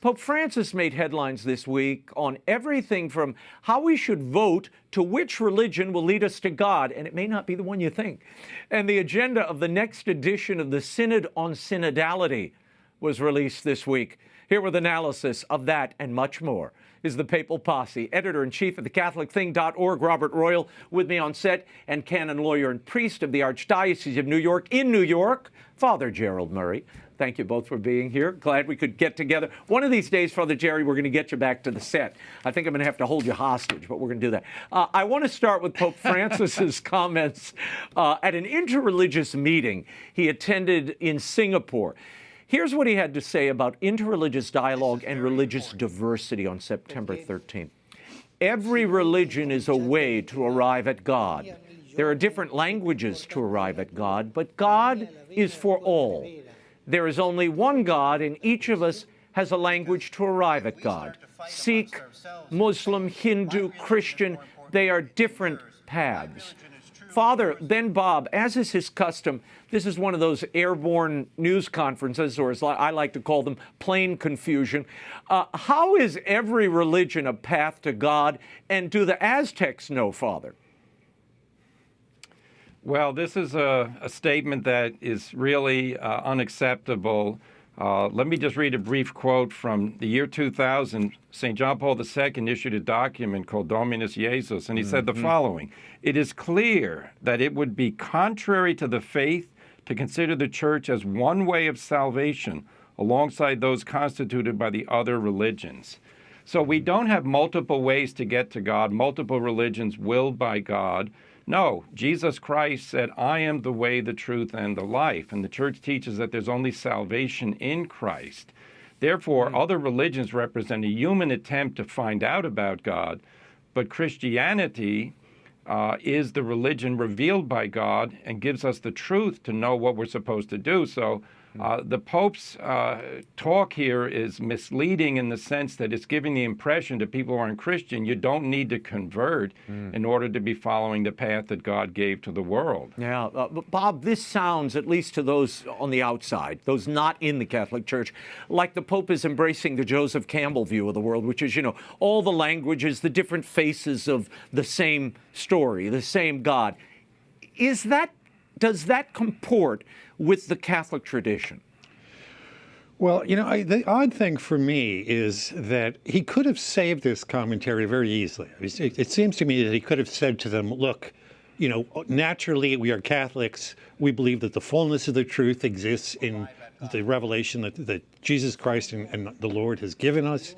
Pope Francis made headlines this week on everything from how we should vote to which religion will lead us to God, and it may not be the one you think. And the agenda of the next edition of the Synod on Synodality was released this week. Here with analysis of that and much more is the Papal Posse, editor-in-chief of thecatholicthing.org, Robert Royal, with me on set, and canon, lawyer, and priest of the Archdiocese of New York in New York, Father Gerald Murray. Thank you both for being here. Glad we could get together. One of these days, Father Jerry, we're going to get you back to the set. I think I'm going to have to hold you hostage, but we're going to do that. I want to start with Pope Francis's comments at an interreligious meeting he attended in Singapore. Here's what he had to say about interreligious dialogue and religious diversity on September 13th. Every religion is a way to arrive at God. There are different languages to arrive at God, but God is for all. There is only one God, and each of us has a language to arrive at God. Sikh, Muslim, Hindu, Christian, they are different paths. Father, then Bob, as is his custom, this is one of those airborne news conferences, or as I like to call them, plane confusion. How is every religion a path to God, and do the Aztecs know, Father? Well, this is a statement that is really unacceptable. Let me just read a brief quote from the year 2000. St. John Paul II issued a document called Dominus Jesus, and he said the following: "It is clear that it would be contrary to the faith to consider the Church as one way of salvation alongside those constituted by the other religions." So we don't have multiple ways to get to God, multiple religions willed by God. No, Jesus Christ said, "I am the way, the truth, and the life." And the Church teaches that there's only salvation in Christ. Therefore, other religions represent a human attempt to find out about God. But Christianity is the religion revealed by God and gives us the truth to know what we're supposed to do. So the Pope's talk here is misleading in the sense that it's giving the impression to people who aren't Christian, you don't need to convert in order to be following the path that God gave to the world. Yeah, Bob, this sounds, at least to those on the outside, those not in the Catholic Church, like the Pope is embracing the Joseph Campbell view of the world, which is, all the languages, the different faces of the same story, the same God. Does that comport with the Catholic tradition? Well, the odd thing for me is that he could have saved this commentary very easily. It seems to me that he could have said to them, look, naturally we are Catholics. We believe that the fullness of the truth exists in the revelation that Jesus Christ and the Lord has given us,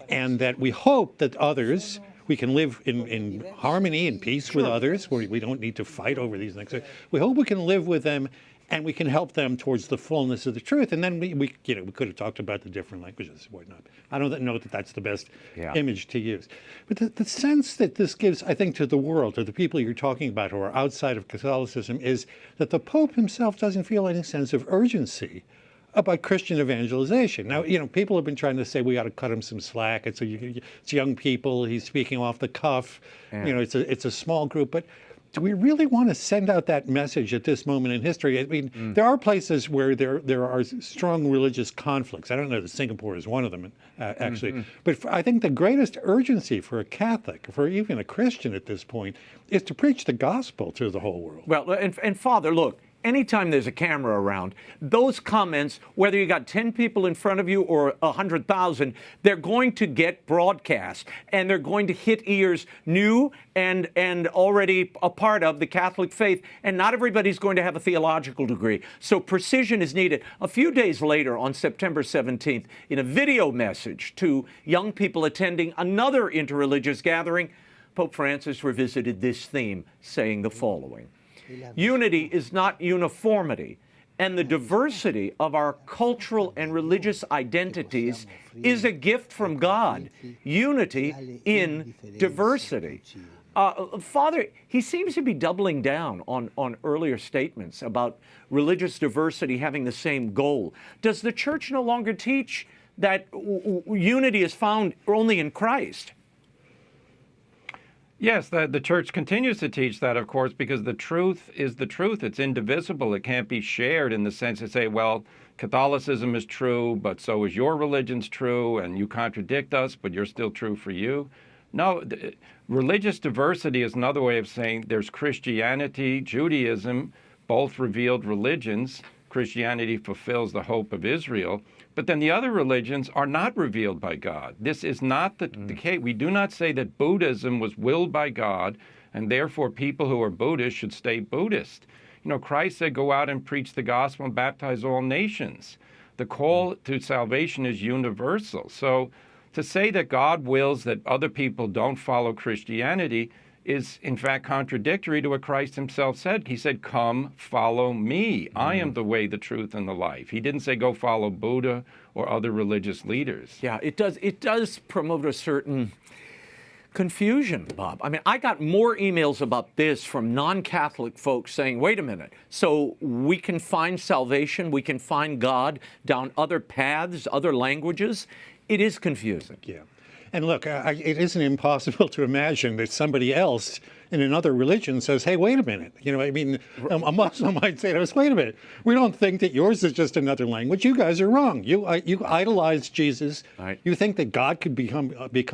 and that we hope that others, we can live in harmony and peace with others, where we don't need to fight over these things. We hope we can live with them, and we can help them towards the fullness of the truth. And then we could have talked about the different languages and whatnot. I don't know that that's the best image to use. But the sense that this gives, I think, to the world, to the people you're talking about who are outside of Catholicism, is that the Pope himself doesn't feel any sense of urgency about Christian evangelization. Now, people have been trying to say we got to cut him some slack. It's young people. He's speaking off the cuff. Yeah. It's a small group. But do we really want to send out that message at this moment in history? I mean, there are places where there are strong religious conflicts. I don't know that Singapore is one of them, actually. But I think the greatest urgency for a Catholic, for even a Christian at this point, is to preach the gospel to the whole world. Well, and Father, look, anytime there's a camera around, those comments, whether you got 10 people in front of you or 100,000, they're going to get broadcast, and they're going to hit ears new and already a part of the Catholic faith, and not everybody's going to have a theological degree. So precision is needed. A few days later, on September 17th, in a video message to young people attending another interreligious gathering, Pope Francis revisited this theme, saying the following: "Unity is not uniformity, and the diversity of our cultural and religious identities is a gift from God. Unity in diversity." Father, he seems to be doubling down on earlier statements about religious diversity having the same goal. Does the Church no longer teach that unity is found only in Christ? Yes, the church continues to teach that, of course, because the truth is the truth. It's indivisible. It can't be shared in the sense to say, well, Catholicism is true, but so is your religion's true, and you contradict us, but you're still true for you. No, religious diversity is another way of saying there's Christianity, Judaism, both revealed religions. Christianity fulfills the hope of Israel. But then the other religions are not revealed by God. This is not the case. We do not say that Buddhism was willed by God, and therefore people who are Buddhist should stay Buddhist. You know, Christ said, go out and preach the gospel and baptize all nations. The call to salvation is universal. So to say that God wills that other people don't follow Christianity is in fact contradictory to what Christ himself said. He said, come, follow me. I am the way, the truth, and the life. He didn't say go follow Buddha or other religious leaders. Yeah, it does promote a certain confusion, Bob. I mean, I got more emails about this from non-Catholic folks saying, wait a minute, so we can find salvation, we can find God down other paths, other languages. It is confusing. Yeah. And look, it isn't impossible to imagine that somebody else in another religion says, hey, wait a minute. You know, I mean, a Muslim might say to us, wait a minute. We don't think that yours is just another language. You guys are wrong. You idolize Jesus. Right. You think that God could become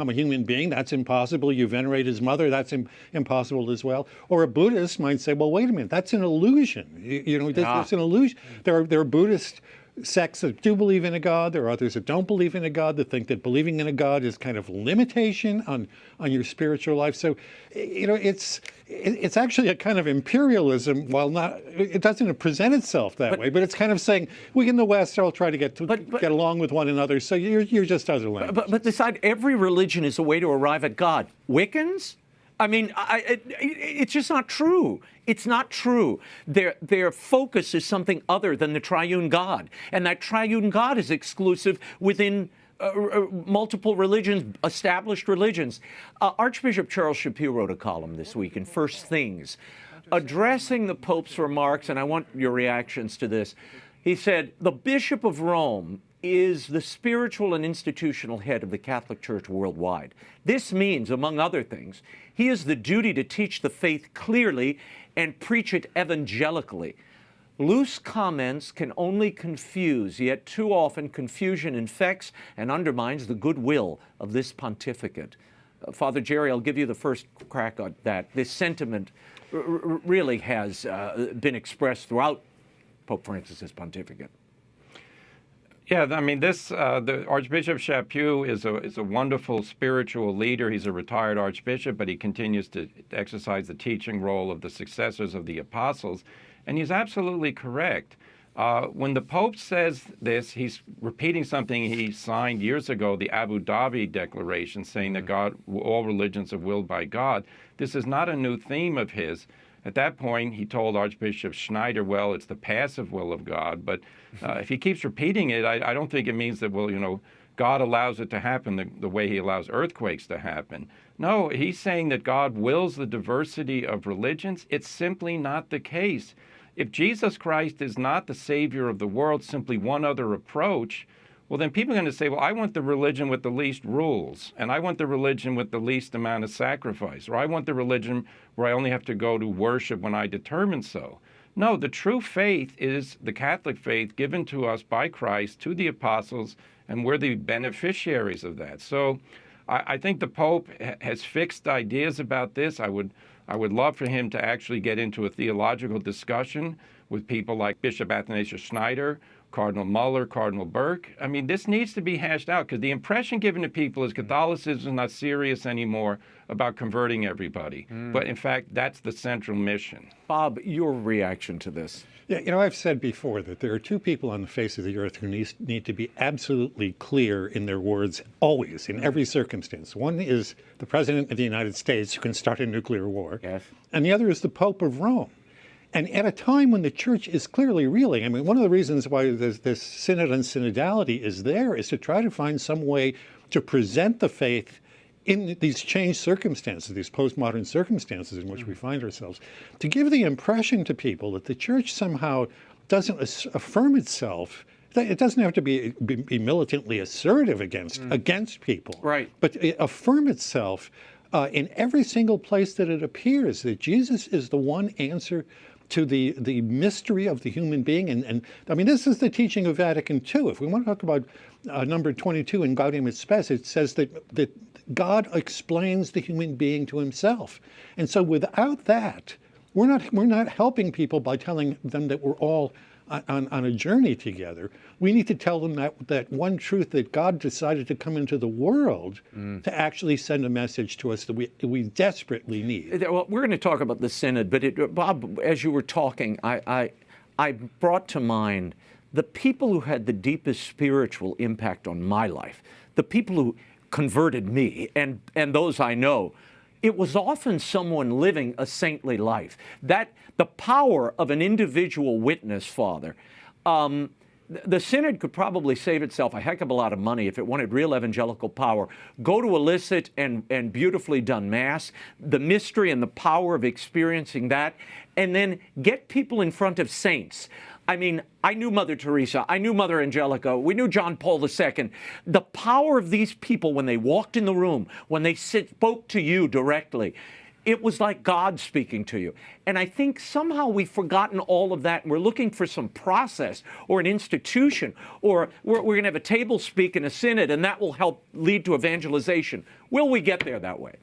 a human being. That's impossible. You venerate his mother. That's impossible as well. Or a Buddhist might say, well, wait a minute. That's an illusion. You know, that's an illusion. There are Buddhist sects that do believe in a God. There are others that don't believe in a God, that think that believing in a God is kind of limitation on your spiritual life. So, you know, it's actually a kind of imperialism, while not, it doesn't present itself that way, but it's kind of saying, we in the West all try to get along with one another, so you're just other languages. But decide every religion is a way to arrive at God. Wiccans? I mean, it's just not true. It's not true. Their focus is something other than the triune God. And that triune God is exclusive within multiple religions, established religions. Archbishop Charles Chaput wrote a column this week in First Things, addressing the Pope's remarks, and I want your reactions to this. He said, the Bishop of Rome is the spiritual and institutional head of the Catholic Church worldwide. This means, among other things, he has the duty to teach the faith clearly and preach it evangelically. Loose comments can only confuse, yet too often confusion infects and undermines the goodwill of this pontificate. Father Jerry, I'll give you the first crack on that. This sentiment really has been expressed throughout Pope Francis's pontificate. Yeah, I mean, the Archbishop Chaput is a wonderful spiritual leader. He's a retired archbishop, but he continues to exercise the teaching role of the successors of the apostles. And he's absolutely correct. When the Pope says this, he's repeating something he signed years ago, the Abu Dhabi Declaration, saying that all religions are willed by God. This is not a new theme of his. At that point, he told Archbishop Schneider, well, it's the passive will of God. But if he keeps repeating it, I don't think it means that, well, you know, God allows it to happen the way he allows earthquakes to happen. No, he's saying that God wills the diversity of religions. It's simply not the case. If Jesus Christ is not the Savior of the world, simply one other approach, well, then people are going to say, well, I want the religion with the least rules, and I want the religion with the least amount of sacrifice, or I want the religion where I only have to go to worship when I determine so. No, the true faith is the Catholic faith given to us by Christ, to the apostles, and we're the beneficiaries of that. So I think the Pope has fixed ideas about this. I would love for him to actually get into a theological discussion with people like Bishop Athanasius Schneider, Cardinal Muller, Cardinal Burke. I mean, this needs to be hashed out, because the impression given to people is Catholicism is not serious anymore about converting everybody. But in fact, that's the central mission. Bob, your reaction to this? Yeah, you know, I've said before that there are two people on the face of the earth who need to be absolutely clear in their words always, in every circumstance. One is the President of the United States, who can start a nuclear war. Yes. And the other is the Pope of Rome. And at a time when the Church is clearly reeling, I mean, one of the reasons why this Synod and Synodality is there is to try to find some way to present the faith in these changed circumstances, these postmodern circumstances in which we find ourselves, to give the impression to people that the Church somehow doesn't affirm itself. It doesn't have to be militantly assertive against people, right? But affirm itself in every single place that it appears that Jesus is the one answer to the mystery of the human being. And I mean, this is the teaching of Vatican II. If we want to talk about number 22 in Gaudium et Spes, it says that God explains the human being to himself. And so without that, we're not helping people by telling them that we're all on a journey together. We need to tell them that one truth, that God decided to come into the world to actually send a message to us that we desperately need. Well, we're going to talk about the Synod, but Bob, as you were talking, I brought to mind the people who had the deepest spiritual impact on my life, the people who converted me and those I know. It was often someone living a saintly life. That the power of an individual witness, Father. The Synod could probably save itself a heck of a lot of money if it wanted real evangelical power. Go to illicit and beautifully done Mass, the mystery and the power of experiencing that, and then get people in front of saints. I mean, I knew Mother Teresa, I knew Mother Angelica, we knew John Paul II. The power of these people when they walked in the room, when they spoke to you directly, it was like God speaking to you. And I think somehow we've forgotten all of that, and we're looking for some process or an institution, or we're going to have a table speak in a synod, and that will help lead to evangelization. Will we get there that way?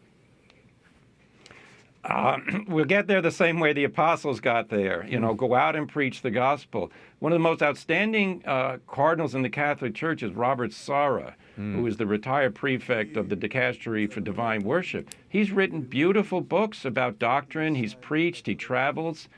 We'll get there the same way the apostles got there. Go out and preach the gospel. One of the most outstanding cardinals in the Catholic Church is Robert Sarah, who is the retired prefect of the Dicastery for Divine Worship. He's written beautiful books about doctrine. He's preached. He travels.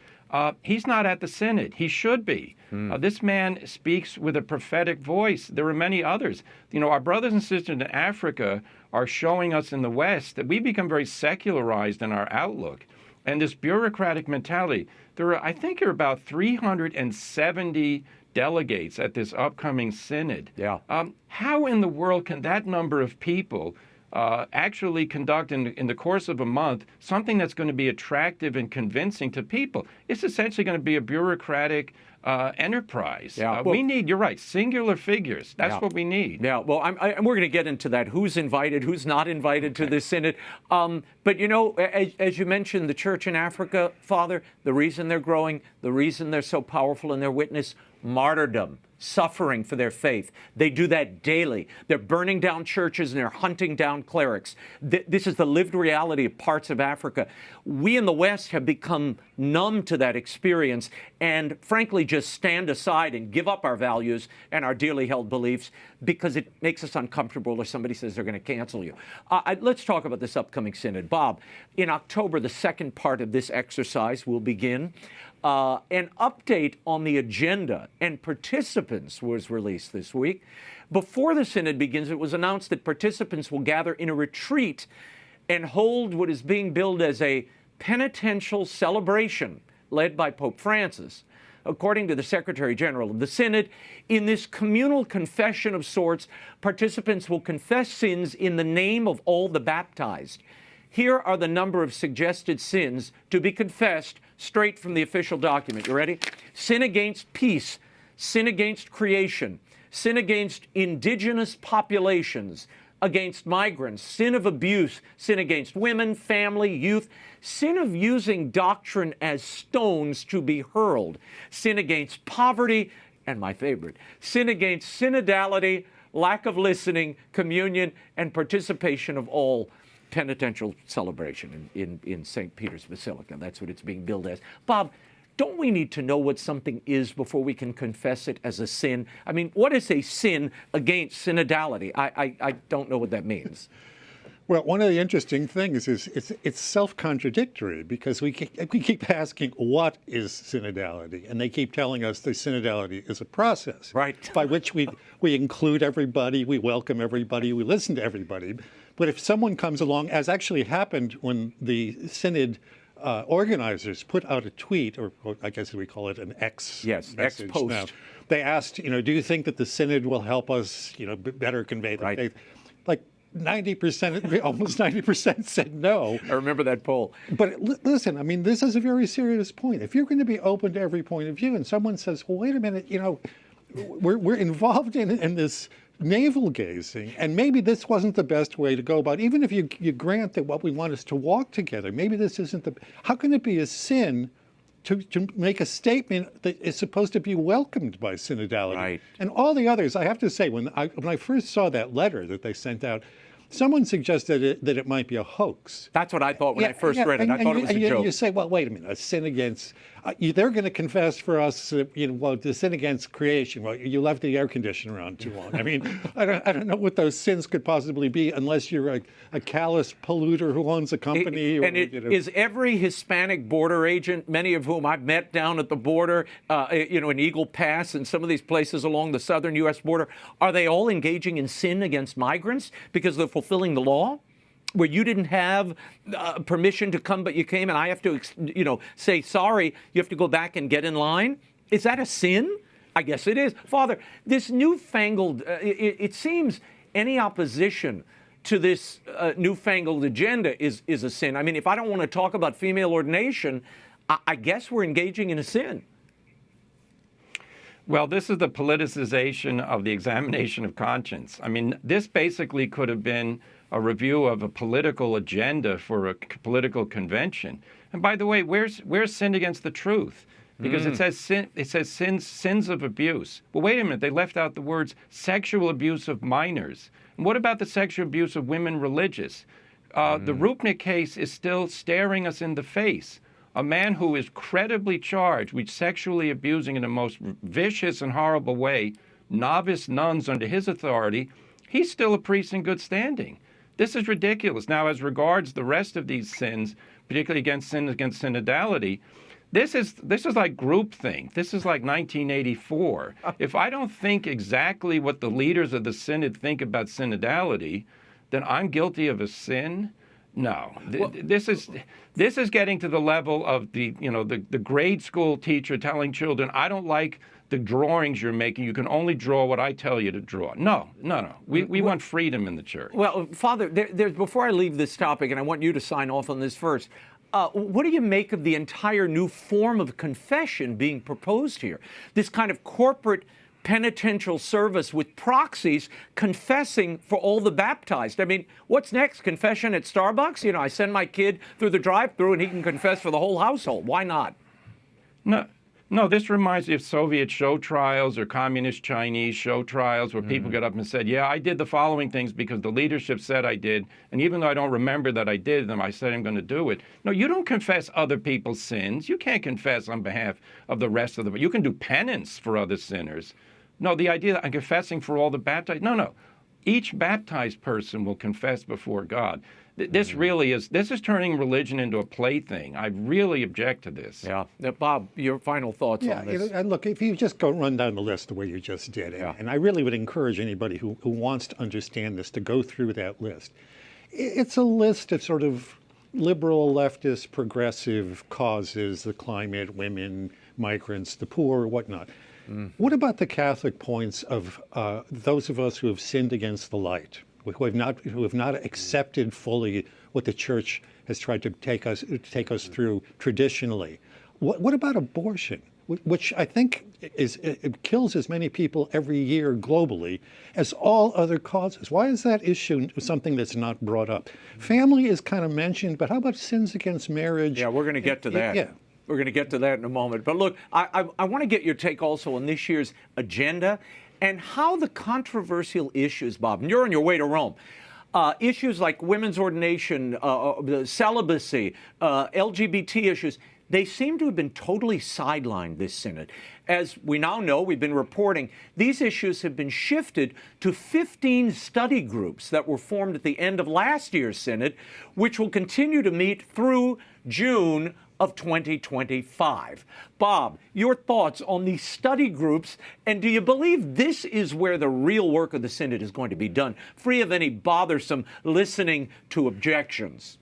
He's not at the Synod. He should be. This man speaks with a prophetic voice. There are many others. Our brothers and sisters in Africa are showing us in the West that we become very secularized in our outlook. And this bureaucratic mentality, I think there are about 370 delegates at this upcoming Synod. Yeah. How in the world can that number of people actually conduct in the course of a month something that's going to be attractive and convincing to people? It's essentially going to be a bureaucratic enterprise. Yeah. We need, you're right, singular figures. That's what we need. Yeah, well, we're going to get into that, who's invited, who's not invited to this Synod. But, as you mentioned, the church in Africa, Father, the reason they're growing, the reason they're so powerful in their witness, martyrdom, suffering for their faith. They do that daily. They're burning down churches and they're hunting down clerics. This is the lived reality of parts of Africa. We in the West have become numb to that experience and frankly just stand aside and give up our values and our dearly held beliefs because it makes us uncomfortable or somebody says they're going to cancel you. Let's talk about this upcoming Synod. Bob, in October, the second part of this exercise will begin. An update on the agenda and participants was released this week. Before the Synod begins, it was announced that participants will gather in a retreat and hold what is being billed as a penitential celebration led by Pope Francis. According to the Secretary General of the Synod, in this communal confession of sorts, participants will confess sins in the name of all the baptized. Here are the number of suggested sins to be confessed straight from the official document. You ready? Sin against peace, sin against creation, sin against indigenous populations, against migrants, sin of abuse, sin against women, family, youth, sin of using doctrine as stones to be hurled, sin against poverty, and my favorite, sin against synodality, lack of listening, communion, and participation of all penitential celebration in St. Peter's Basilica. That's what it's being billed as. Bob, don't we need to know what something is before we can confess it as a sin? I mean, what is a sin against synodality? I don't know what that means. Well, one of the interesting things is it's self-contradictory because we keep asking what is synodality, and they keep telling us that synodality is a process, right, by which we include everybody, we welcome everybody, we listen to everybody. But if someone comes along, as actually happened when the Synod organizers put out a tweet, or I guess we call it an X message X post. Now, they asked, do you think that the Synod will help us, better convey the faith? Like 90%, almost 90% said no. I remember that poll. But listen, I mean, this is a very serious point. If you're going to be open to every point of view, and someone says, well, wait a minute, we're involved in this navel-gazing, and maybe this wasn't the best way to go about it. Even if you grant that what we want is to walk together, maybe this isn't how can it be a sin to make a statement that is supposed to be welcomed by synodality? Right. And all the others, I have to say, when I first saw that letter that they sent out, someone suggested that it might be a hoax. That's what I thought when I first read it. I thought it was a joke. You say, well, wait a minute, a sin against, they're going to confess for us, the sin against creation. Well, you left the air conditioner on too long. I mean, I don't know what those sins could possibly be unless you're a callous polluter who owns a company. Is every Hispanic border agent, many of whom I've met down at the border, in Eagle Pass and some of these places along the southern U.S. border, are they all engaging in sin against migrants because they're fulfilling the law? Where you didn't have permission to come, but you came, and I have to, say sorry. You have to go back and get in line. Is that a sin? I guess it is, Father. This newfangled, it seems, any opposition to this newfangled agenda is a sin. I mean, if I don't want to talk about female ordination, I guess we're engaging in a sin. Well, this is the politicization of the examination of conscience. I mean, this basically could have been a review of a political agenda for a political convention. And by the way, where's sin against the truth? Because it says sins of abuse. Well, wait a minute, they left out the words sexual abuse of minors. And what about the sexual abuse of women religious? The Rupnik case is still staring us in the face. A man who is credibly charged with sexually abusing in the most vicious and horrible way novice nuns under his authority, he's still a priest in good standing. This is ridiculous. Now, as regards the rest of these sins, particularly against synodality, this is like groupthink. This is like 1984. If I don't think exactly what the leaders of the synod think about synodality, then I'm guilty of a sin. No, this is getting to the level of the grade school teacher telling children, I don't like the drawings you're making. You can only draw what I tell you to draw. No. We want freedom in the church. Well, Father, before I leave this topic, and I want you to sign off on this first, what do you make of the entire new form of confession being proposed here? This kind of corporate penitential service with proxies confessing for all the baptized. I mean, what's next? Confession at Starbucks? I send my kid through the drive-thru and he can confess for the whole household. Why not? No, this reminds me of Soviet show trials or communist Chinese show trials where people get up and said, yeah, I did the following things because the leadership said I did. And even though I don't remember that I did them, I said I'm going to do it. No, you don't confess other people's sins. You can't confess on behalf of the rest of them. You can do penance for other sinners. No, the idea that I'm confessing for all the baptized. No. Each baptized person will confess before God. This is turning religion into a plaything. I really object to this. Yeah. Bob, your final thoughts on this? And look, if you just go run down the list the way you just did, and I really would encourage anybody who wants to understand this to go through that list. It's a list of sort of liberal, leftist, progressive causes, the climate, women, migrants, the poor, whatnot. What about the Catholic points of those of us who have sinned against the light, who have not accepted fully what the Church has tried to take us through traditionally? What about abortion, which I think it kills as many people every year globally as all other causes? Why is that issue something that's not brought up? Family is kind of mentioned, but how about sins against marriage? Yeah, we're going to get to that. Yeah. We're going to get to that in a moment. But look, I want to get your take also on this year's agenda and how the controversial issues, Bob, and you're on your way to Rome, issues like women's ordination, celibacy, LGBT issues, they seem to have been totally sidelined this synod. As we now know, we've been reporting, these issues have been shifted to 15 study groups that were formed at the end of last year's synod, which will continue to meet through June of 2025. Bob, your thoughts on these study groups, and do you believe this is where the real work of the synod is going to be done, free of any bothersome listening to objections?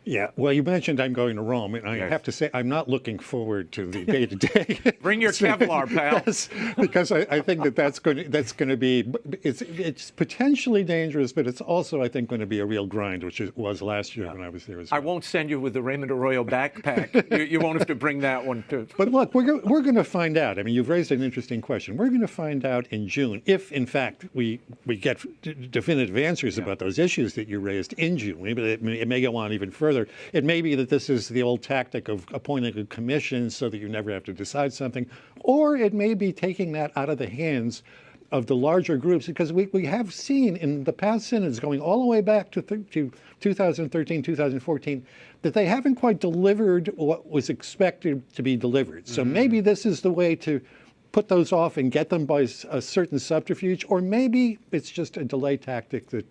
Yeah, well, you mentioned I'm going to Rome, and I Yes. have to say I'm not looking forward to the day-to-day. Bring your Kevlar, pal. Yes, because I think that's going to be it's potentially dangerous, but it's also, I think, going to be a real grind, which it was last year when I was there as well. I won't send you with the Raymond Arroyo backpack. you won't have to bring that one too. But look, we're going to find out. I mean, you've raised an interesting question. We're going to find out in June if, in fact, we get definitive answers about those issues that you raised in June. Maybe it may go on even further. It may be that this is the old tactic of appointing a commission so that you never have to decide something, or it may be taking that out of the hands of the larger groups, because we have seen in the past synods going all the way back to 2013, 2014, that they haven't quite delivered what was expected to be delivered. So maybe this is the way to put those off and get them by a certain subterfuge, or maybe it's just a delay tactic that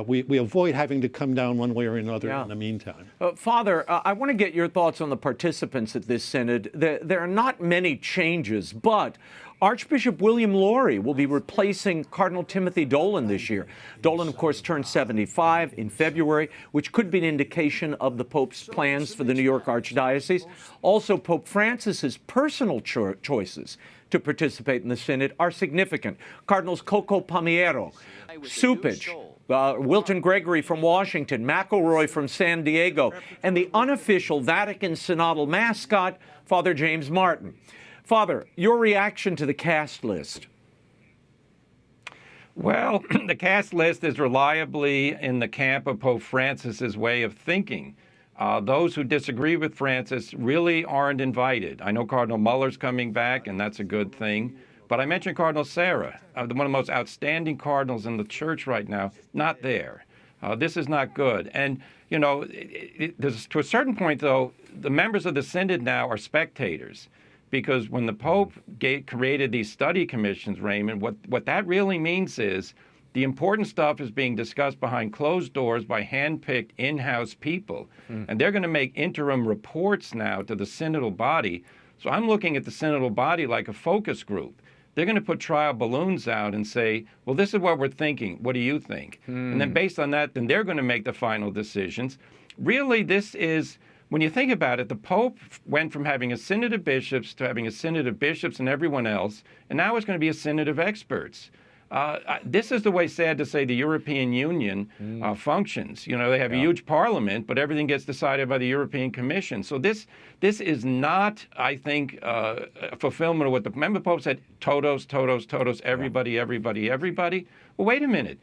we avoid having to come down one way or another in the meantime. Father, I want to get your thoughts on the participants at this synod. There are not many changes, but Archbishop William Lori will be replacing Cardinal Timothy Dolan this year. Dolan, of course, turned 75 in February, which could be an indication of the Pope's plans for the New York Archdiocese. Also, Pope Francis's personal choices to participate in the synod are significant. Cardinals Coco Palmiero, Supich, Wilton Gregory from Washington, McElroy from San Diego, and the unofficial Vatican synodal mascot, Father James Martin. Father, your reaction to the cast list? Well, the cast list is reliably in the camp of Pope Francis's way of thinking. Those who disagree with Francis really aren't invited. I know Cardinal Muller's coming back, and that's a good thing. But I mentioned Cardinal Sarah, one of the most outstanding cardinals in the church right now, not there. This is not good. And, you know, to a certain point, though, the members of the synod now are spectators. Because when the Pope created these study commissions, Raymond, what that really means is the important stuff is being discussed behind closed doors by hand-picked in-house people. And they're going to make interim reports now to the synodal body. So I'm looking at the synodal body like a focus group. They're going to put trial balloons out and say, well, this is what we're thinking. What do you think? And then based on that, then they're going to make the final decisions. Really, this is, when you think about it, the Pope went from having a synod of bishops to having a synod of bishops and everyone else, and now it's going to be a synod of experts. This is the way, sad to say, the European Union functions. You know, they have a huge parliament, but everything gets decided by the European Commission. So this is not, I think, a fulfillment of what the Pope said, todos, everybody, everybody, everybody. Well, wait a minute.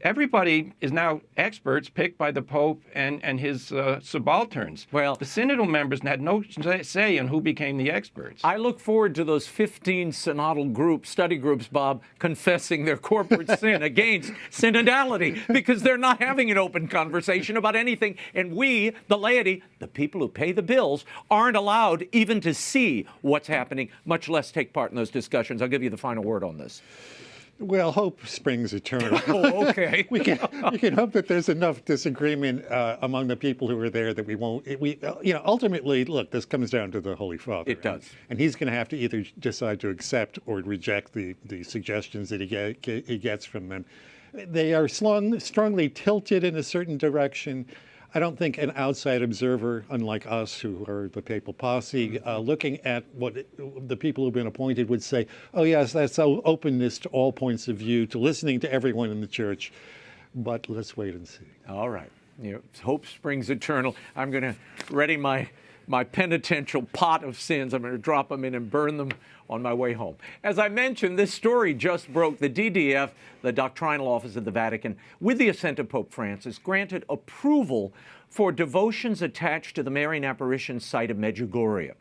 Everybody is now experts picked by the Pope and his subalterns. Well, the synodal members had no say in who became the experts. I look forward to those 15 synodal study groups, Bob, confessing their corporate sin against synodality, because they're not having an open conversation about anything. And we, the laity, the people who pay the bills, aren't allowed even to see what's happening, much less take part in those discussions. I'll give you the final word on this. Well, hope springs eternal. Oh, okay. we can hope that there's enough disagreement among the people who are there that we won't. Ultimately, look, this comes down to the Holy Father. It does, and he's going to have to either decide to accept or reject the suggestions that he gets from them. They are strongly tilted in a certain direction. I don't think an outside observer, unlike us, who are the Papal Posse, looking at what the people who've been appointed would say, oh, yes, that's openness to all points of view, to listening to everyone in the church. But let's wait and see. All right. Hope springs eternal. I'm going to ready my penitential pot of sins. I'm going to drop them in and burn them on my way home. As I mentioned, this story just broke. The DDF, the Doctrinal Office of the Vatican, with the assent of Pope Francis, granted approval for devotions attached to the Marian apparition site of Medjugorje.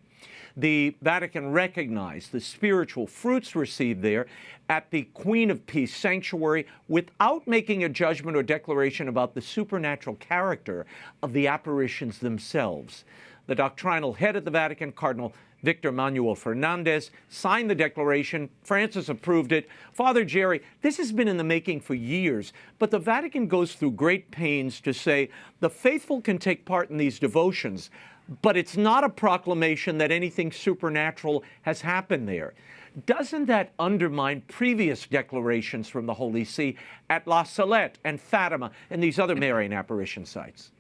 The Vatican recognized the spiritual fruits received there at the Queen of Peace Sanctuary without making a judgment or declaration about the supernatural character of the apparitions themselves. The doctrinal head of the Vatican, Cardinal Victor Manuel Fernandez, signed the declaration. Francis approved it. Father Jerry, this has been in the making for years, but the Vatican goes through great pains to say the faithful can take part in these devotions, but it's not a proclamation that anything supernatural has happened there. Doesn't that undermine previous declarations from the Holy See at La Salette and Fatima and these other Marian apparition sites?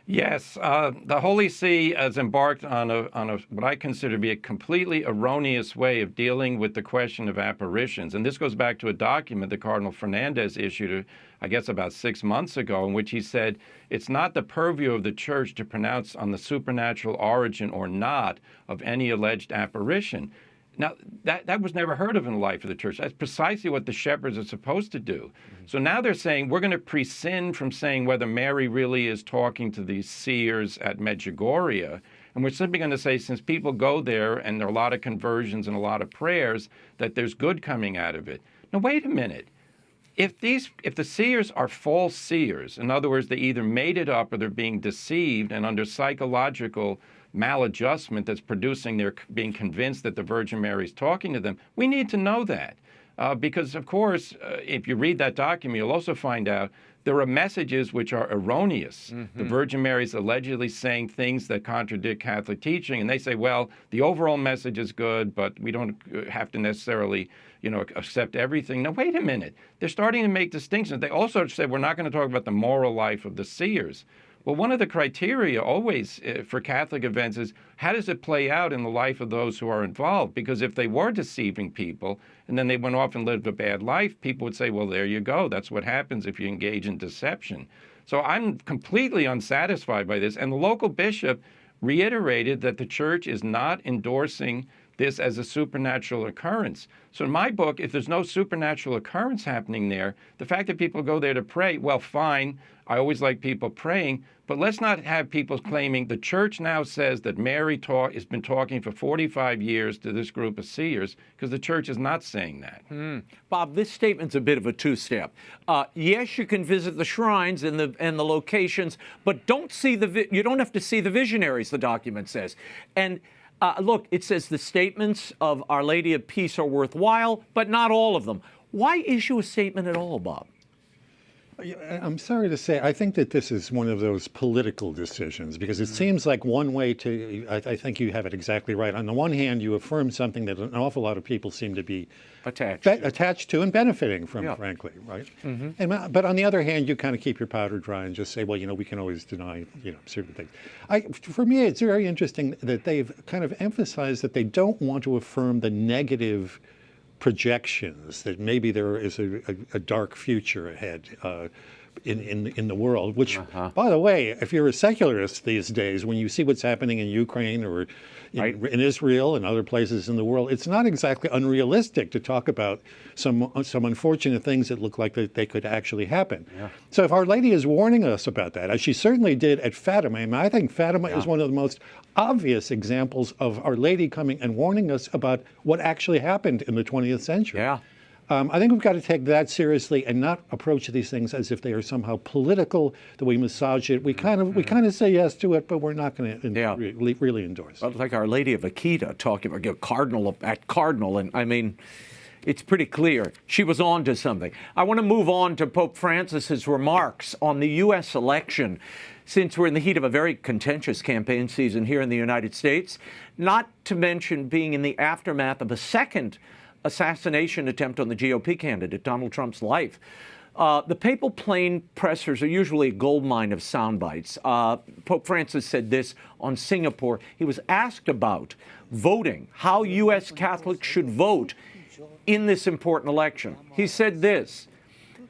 Yes, the Holy See has embarked on a what I consider to be a completely erroneous way of dealing with the question of apparitions. And this goes back to a document that Cardinal Fernandez issued, I guess, about 6 months ago, in which he said it's not the purview of the Church to pronounce on the supernatural origin or not of any alleged apparition. Now, that was never heard of in the life of the Church. That's precisely what the shepherds are supposed to do. So now they're saying we're going to prescind from saying whether Mary really is talking to these seers at Medjugorje, and we're simply going to say, since people go there and there are a lot of conversions and a lot of prayers, that there's good coming out of it. Now, wait a minute. If the seers are false seers, in other words, they either made it up or they're being deceived and under psychological maladjustment that's producing their being convinced that the Virgin Mary is talking to them, we need to know that. Because, of course, if you read that document, you'll also find out there are messages which are erroneous. Mm-hmm. The Virgin Mary is allegedly saying things that contradict Catholic teaching, and they say, well, the overall message is good, but we don't have to necessarily, accept everything. Now, wait a minute. They're starting to make distinctions. They also said we're not going to talk about the moral life of the seers. Well, one of the criteria always for Catholic events is how does it play out in the life of those who are involved? Because if they were deceiving people and then they went off and lived a bad life, people would say, well, there you go. That's what happens if you engage in deception. So I'm completely unsatisfied by this. And the local bishop reiterated that the Church is not endorsing this as a supernatural occurrence. So in my book, if there's no supernatural occurrence happening there, the fact that people go there to pray, well, fine. I always like people praying, but let's not have people claiming the Church now says that Mary has been talking for 45 years to this group of seers, because the Church is not saying that. Bob, this statement's a bit of a two-step. Yes, you can visit the shrines and the locations, but you don't have to see the visionaries, the document says. And look, it says the statements of Our Lady of Peace are worthwhile, but not all of them. Why issue a statement at all, Bob? I'm sorry to say, I think that this is one of those political decisions, because it seems like one way to, I think you have it exactly right. On the one hand, you affirm something that an awful lot of people seem to be attached to and benefiting from, frankly, right? Mm-hmm. But on the other hand, you kind of keep your powder dry and just say, well, we can always deny, certain things. For me, it's very interesting that they've kind of emphasized that they don't want to affirm the negative projections that maybe there is a dark future ahead in the world, which, by the way, if you're a secularist these days, when you see what's happening in Ukraine or in Israel and other places in the world, it's not exactly unrealistic to talk about some unfortunate things that look like they could actually happen. Yeah. So if Our Lady is warning us about that, as she certainly did at Fatima, and I think Fatima is one of the most obvious examples of Our Lady coming and warning us about what actually happened in the 20th century. Yeah. I think we've got to take that seriously and not approach these things as if they are somehow political, that we massage it. We kind of say yes to it, but we're not going to really endorse it. Well, like Our Lady of Akita talking about Cardinal, and I mean, it's pretty clear she was on to something. I want to move on to Pope Francis's remarks on the U.S. election, since we're in the heat of a very contentious campaign season here in the United States, not to mention being in the aftermath of a second assassination attempt on the GOP candidate, Donald Trump's life. The papal plane pressers are usually a goldmine of sound bites. Pope Francis said this on Singapore. He was asked about voting, how U.S. Catholics should vote in this important election. He said this: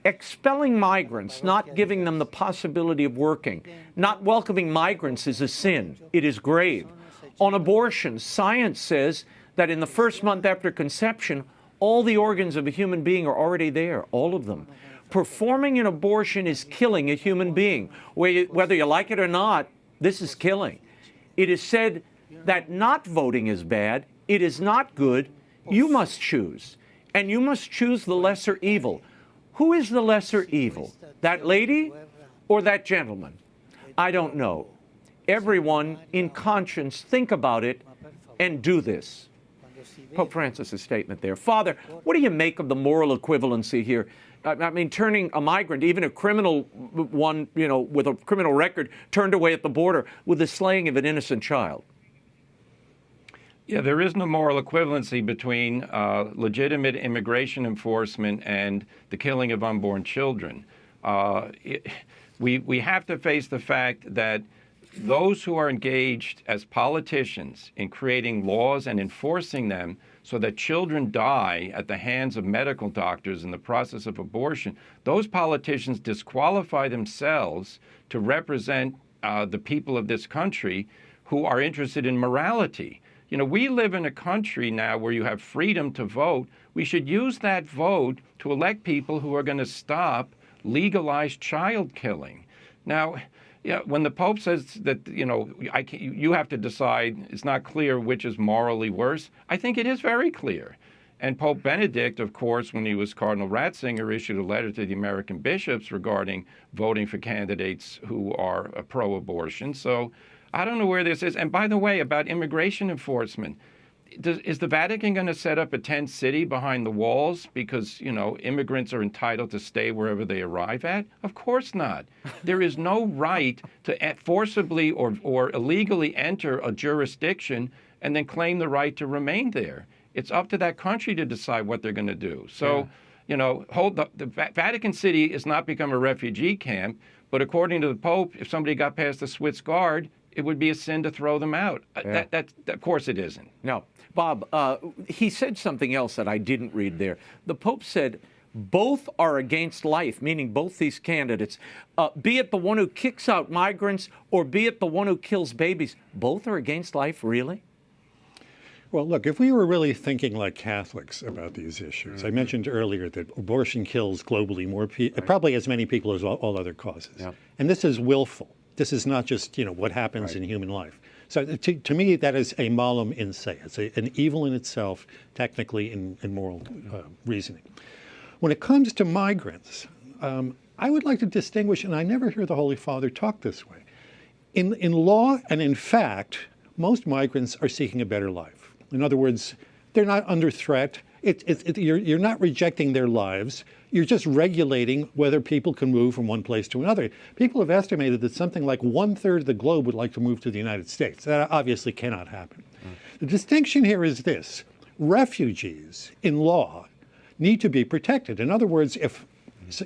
expelling migrants, not giving them the possibility of working, not welcoming migrants is a sin. It is grave. On abortion, science says that in the first month after conception, all the organs of a human being are already there, all of them. Performing an abortion is killing a human being. Whether you like it or not, this is killing. It is said that not voting is bad. It is not good. You must choose. And you must choose the lesser evil. Who is the lesser evil? That lady or that gentleman? I don't know. Everyone in conscience think about it and do this. Pope Francis' statement there. Father, what do you make of the moral equivalency here? I mean, turning a migrant, even a criminal one, with a criminal record, turned away at the border with the slaying of an innocent child. Yeah, there is no moral equivalency between legitimate immigration enforcement and the killing of unborn children. We have to face the fact that those who are engaged as politicians in creating laws and enforcing them so that children die at the hands of medical doctors in the process of abortion, those politicians disqualify themselves to represent the people of this country who are interested in morality. You know, we live in a country now where you have freedom to vote. We should use that vote to elect people who are going to stop legalized child killing. Now, yeah, when the Pope says that, you know, you have to decide, it's not clear which is morally worse, I think it is very clear. And Pope Benedict, of course, when he was Cardinal Ratzinger, issued a letter to the American bishops regarding voting for candidates who are pro-abortion. So I don't know where this is. And by the way, about immigration enforcement, is the Vatican going to set up a tent city behind the walls because, you know, immigrants are entitled to stay wherever they arrive at? Of course not. There is no right to forcibly or illegally enter a jurisdiction and then claim the right to remain there. It's up to that country to decide what they're going to do. So, you know, the Vatican City has not become a refugee camp, but according to the Pope, if somebody got past the Swiss Guard, it would be a sin to throw them out. Yeah. Of course it isn't. No. Bob, he said something else that I didn't read there. The Pope said both are against life, meaning both these candidates, be it the one who kicks out migrants or be it the one who kills babies. Both are against life, really? Well, look, if we were really thinking like Catholics about these issues, I mentioned earlier that abortion kills globally more probably as many people as all other causes. Yep. And this is willful. This is not just, you know, what happens in human life. So to me, that is a malum in se. It's an evil in itself, technically in moral reasoning. When it comes to migrants, I would like to distinguish, and I never hear the Holy Father talk this way. In law and in fact, most migrants are seeking a better life. In other words, they're not under threat. You're not rejecting their lives. You're just regulating whether people can move from one place to another. People have estimated that something like 1/3 of the globe would like to move to the United States. That obviously cannot happen. The distinction here is this. Refugees in law need to be protected. In other words, if,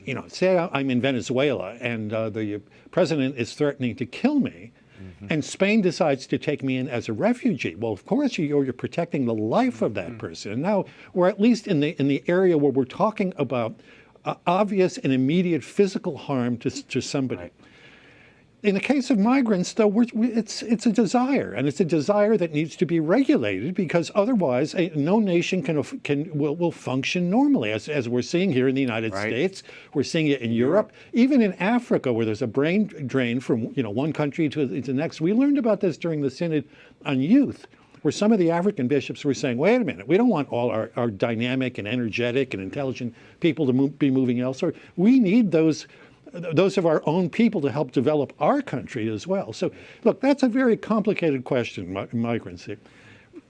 you know, say I'm in Venezuela and the president is threatening to kill me, and Spain decides to take me in as a refugee. Well, of course, you're protecting the life of that person. And now we're at least in the area where we're talking about obvious and immediate physical harm to somebody. Right. In the case of migrants, though, it's a desire, and it's a desire that needs to be regulated because otherwise, no nation will function normally, as we're seeing here in the United States. We're seeing it in Europe, even in Africa, where there's a brain drain from one country to the next. We learned about this during the Synod on youth, where some of the African bishops were saying, "Wait a minute, we don't want all our dynamic and energetic and intelligent people to be moving elsewhere. We need those of our own people to help develop our country as well." So, look, that's a very complicated question, migrancy.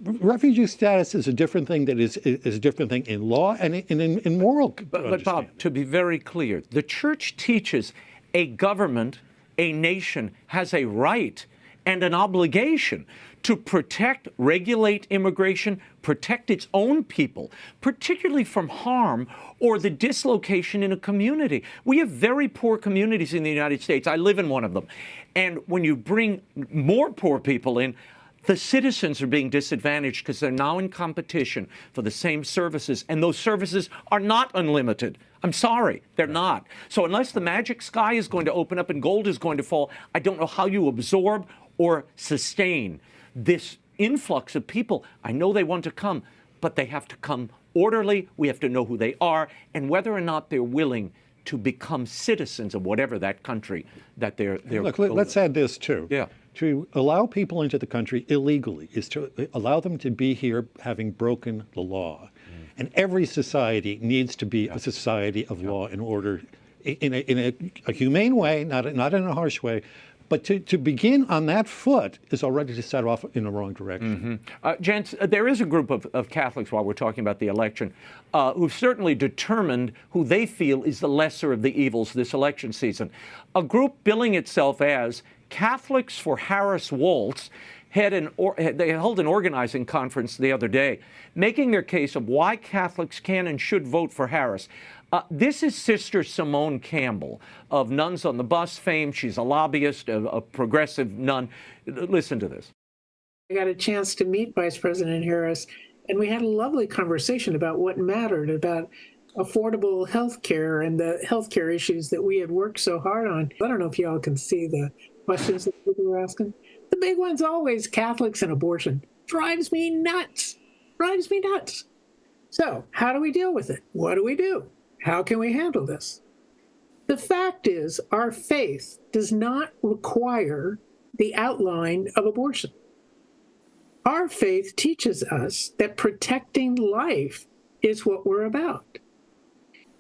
Refugee status is a different thing that is a different thing in law and in moral But Bob, to be very clear, the Church teaches a government, a nation, has a right and an obligation to protect, regulate immigration, protect its own people, particularly from harm or the dislocation in a community. We have very poor communities in the United States. I live in one of them. And when you bring more poor people in, the citizens are being disadvantaged because they're now in competition for the same services, and those services are not unlimited. I'm sorry, they're not. So unless the magic sky is going to open up and gold is going to fall, I don't know how you absorb or sustain this influx of people. I know they want to come, but they have to come orderly. We have to know who they are and whether or not they're willing to become citizens of whatever that country that they're Look, let's add this too. Yeah. To allow people into the country illegally is to allow them to be here having broken the law. And every society needs to be a society of law and order in a humane way, not in a harsh way. But to begin on that foot is already to set off in the wrong direction. Gents, there is a group of Catholics, while we're talking about the election, who've certainly determined who they feel is the lesser of the evils this election season. A group billing itself as Catholics for Harris-Walz they held an organizing conference the other day, making their case of why Catholics can and should vote for Harris. This is Sister Simone Campbell of Nuns on the Bus fame. She's a lobbyist, a progressive nun. Listen to this. I got a chance to meet Vice President Harris, and we had a lovely conversation about what mattered, about affordable health care and the health care issues that we had worked so hard on. I don't know if y'all can see the questions that people were asking. The big one's always Catholics and abortion. Drives me nuts. Drives me nuts. So how do we deal with it? What do we do? How can we handle this? The fact is, our faith does not require the outline of abortion. Our faith teaches us that protecting life is what we're about.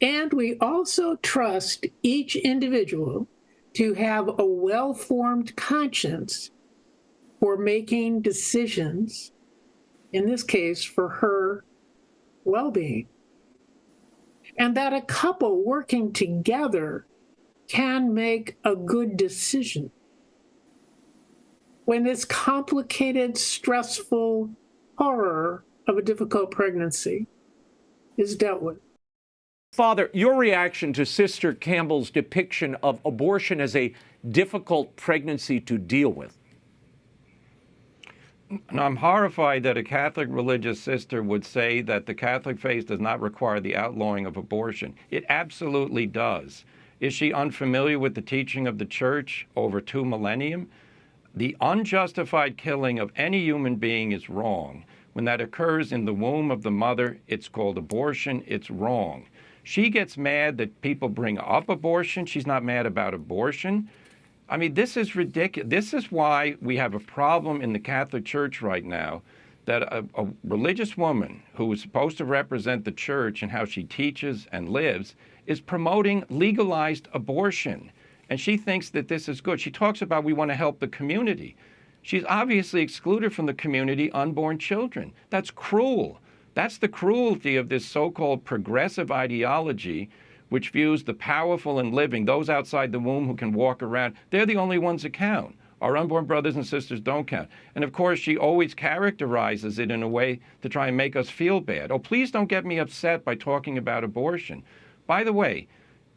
And we also trust each individual to have a well-formed conscience for making decisions, in this case, for her well-being. And that a couple working together can make a good decision when this complicated, stressful horror of a difficult pregnancy is dealt with. Father, your reaction to Sister Campbell's depiction of abortion as a difficult pregnancy to deal with? And I'm horrified that a Catholic religious sister would say that the Catholic faith does not require the outlawing of abortion. It absolutely does. Is she unfamiliar with the teaching of the Church over 2 millennia? The unjustified killing of any human being is wrong. When that occurs in the womb of the mother, it's called abortion. It's wrong. She gets mad that people bring up abortion. She's not mad about abortion. I mean, this is ridiculous. This is why we have a problem in the Catholic Church right now, that a religious woman who is supposed to represent the Church and how she teaches and lives is promoting legalized abortion. And she thinks that this is good. She talks about we want to help the community. She's obviously excluded from the community unborn children. That's cruel. That's the cruelty of this so-called progressive ideology, which views the powerful and living, those outside the womb who can walk around, they're the only ones that count. Our unborn brothers and sisters don't count. And of course, she always characterizes it in a way to try and make us feel bad. Oh, please don't get me upset by talking about abortion. By the way,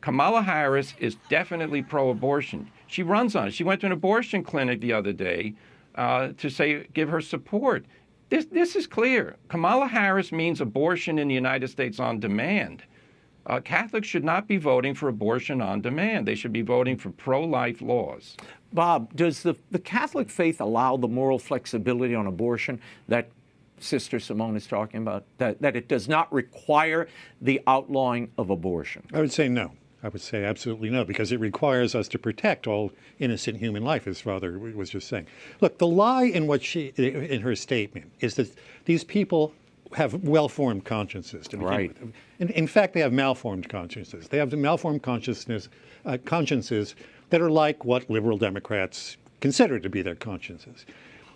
Kamala Harris is definitely pro-abortion. She runs on it. She went to an abortion clinic the other day to give her support. This is clear. Kamala Harris means abortion in the United States on demand. Catholics should not be voting for abortion on demand. They should be voting for pro-life laws. Bob, does the Catholic faith allow the moral flexibility on abortion that Sister Simone is talking about, that it does not require the outlawing of abortion? I would say no. I would say absolutely no, because it requires us to protect all innocent human life, as Father was just saying. Look, the lie in in her statement is that these people have well-formed consciences. Right. In fact, they have malformed consciences. They have the malformed consciences that are like what liberal Democrats consider to be their consciences.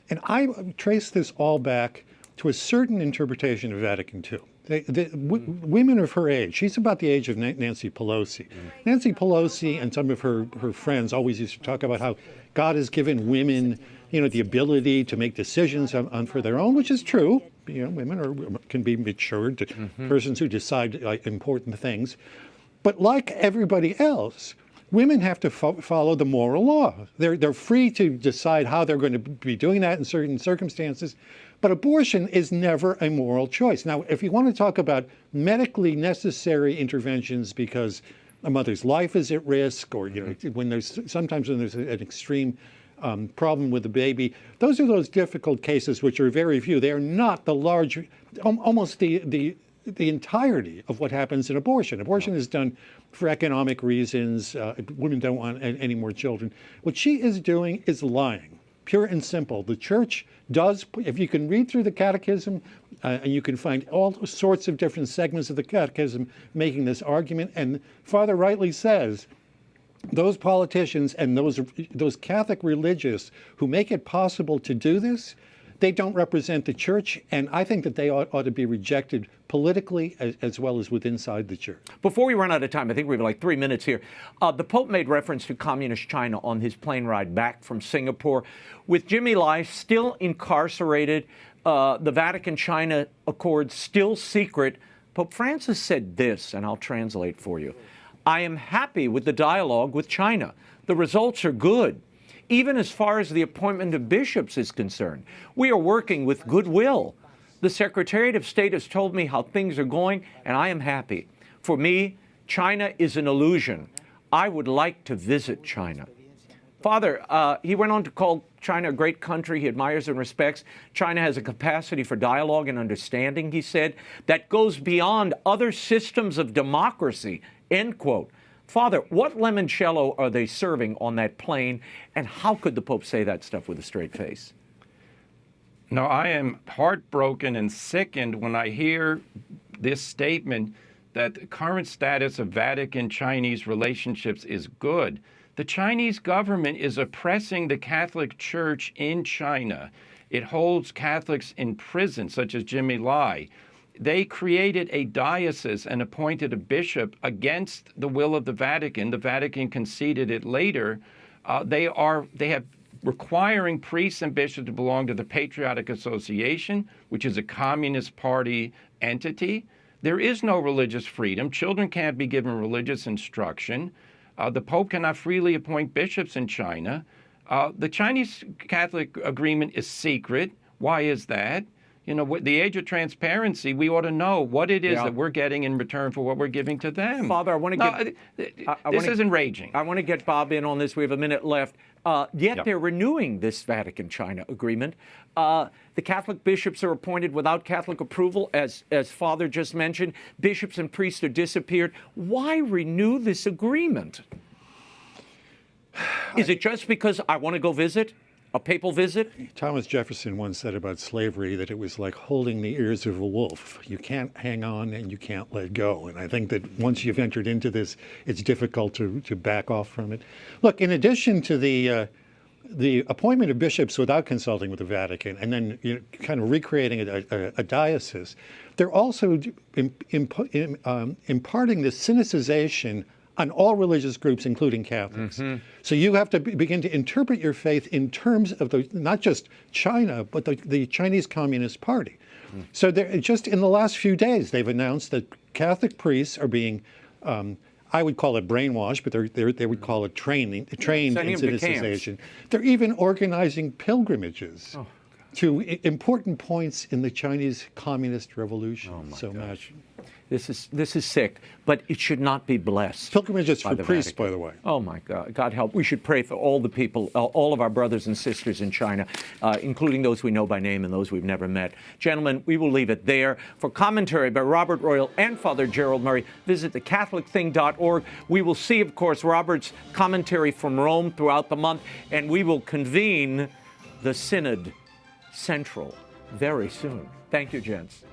And I trace this all back to a certain interpretation of Vatican II. Women of her age, she's about the age of Nancy Pelosi. Nancy Pelosi and some of her friends always used to talk about how God has given women, the ability to make decisions for their own, which is true. Women can be matured persons who decide important things. But like everybody else, women have to follow the moral law. They're free to decide how they're going to be doing that in certain circumstances. But abortion is never a moral choice. Now, if you want to talk about medically necessary interventions because a mother's life is at risk, or when there's an extreme problem with the baby, those are those difficult cases which are very few. They are not the large, almost the entirety of what happens in abortion. Abortion is done for economic reasons. Women don't want any more children. What she is doing is lying, pure and simple. The Church does, if you can read through the Catechism, and you can find all sorts of different segments of the Catechism making this argument, and Father rightly says, those politicians and those Catholic religious who make it possible to do this, they don't represent the Church, and I think that they ought to be rejected politically as well as inside the Church. Before we run out of time, I think we have like 3 minutes here. The Pope made reference to Communist China on his plane ride back from Singapore. With Jimmy Lai still incarcerated, the Vatican-China Accord still secret, Pope Francis said this, and I'll translate for you. I am happy with the dialogue with China. The results are good. Even as far as the appointment of bishops is concerned, we are working with goodwill. The Secretariat of State has told me how things are going, and I am happy. For me, China is an illusion. I would like to visit China. Father, he went on to call China a great country he admires and respects. China has a capacity for dialogue and understanding, he said, that goes beyond other systems of democracy, end quote. Father, what limoncello are they serving on that plane, and how could the Pope say that stuff with a straight face? No, I am heartbroken and sickened when I hear this statement that the current status of Vatican-Chinese relationships is good. The Chinese government is oppressing the Catholic Church in China. It holds Catholics in prison, such as Jimmy Lai. They created a diocese and appointed a bishop against the will of the Vatican. The Vatican conceded it later. They have requiring priests and bishops to belong to the Patriotic Association, which is a Communist Party entity. There is no religious freedom. Children can't be given religious instruction. The Pope cannot freely appoint bishops in China. The Chinese Catholic agreement is secret. Why is that? You know, the age of transparency, we ought to know what it is that we're getting in return for what we're giving to them. Father, I want to this is enraging. I want to get Bob in on this. We have a minute left. Yet they're renewing this Vatican-China agreement. The Catholic bishops are appointed without Catholic approval, as Father just mentioned. Bishops and priests are disappeared. Why renew this agreement? Is it just because I want to go visit? A papal visit? Thomas Jefferson once said about slavery that it was like holding the ears of a wolf. You can't hang on and you can't let go. And I think that once you've entered into this, it's difficult to back off from it. Look, in addition to the appointment of bishops without consulting with the Vatican and then kind of recreating a diocese, they're also imparting the Sinicization on all religious groups, including Catholics. So you have to begin to interpret your faith in terms of not just China, but the Chinese Communist Party. So just in the last few days, they've announced that Catholic priests are being, I would call it brainwashed, but they would call it trained in Sinicization. They're even organizing pilgrimages to important points in the Chinese Communist Revolution. Oh my gosh. This is sick, but it should not be blessed. Pilgrimages for priests, by the way. Oh my God! God help. We should pray for all the people, all of our brothers and sisters in China, including those we know by name and those we've never met. Gentlemen, we will leave it there. For commentary by Robert Royal and Father Gerald Murray, visit thecatholicthing.org. We will see, of course, Robert's commentary from Rome throughout the month, and we will convene the Synod Central very soon. Thank you, gents.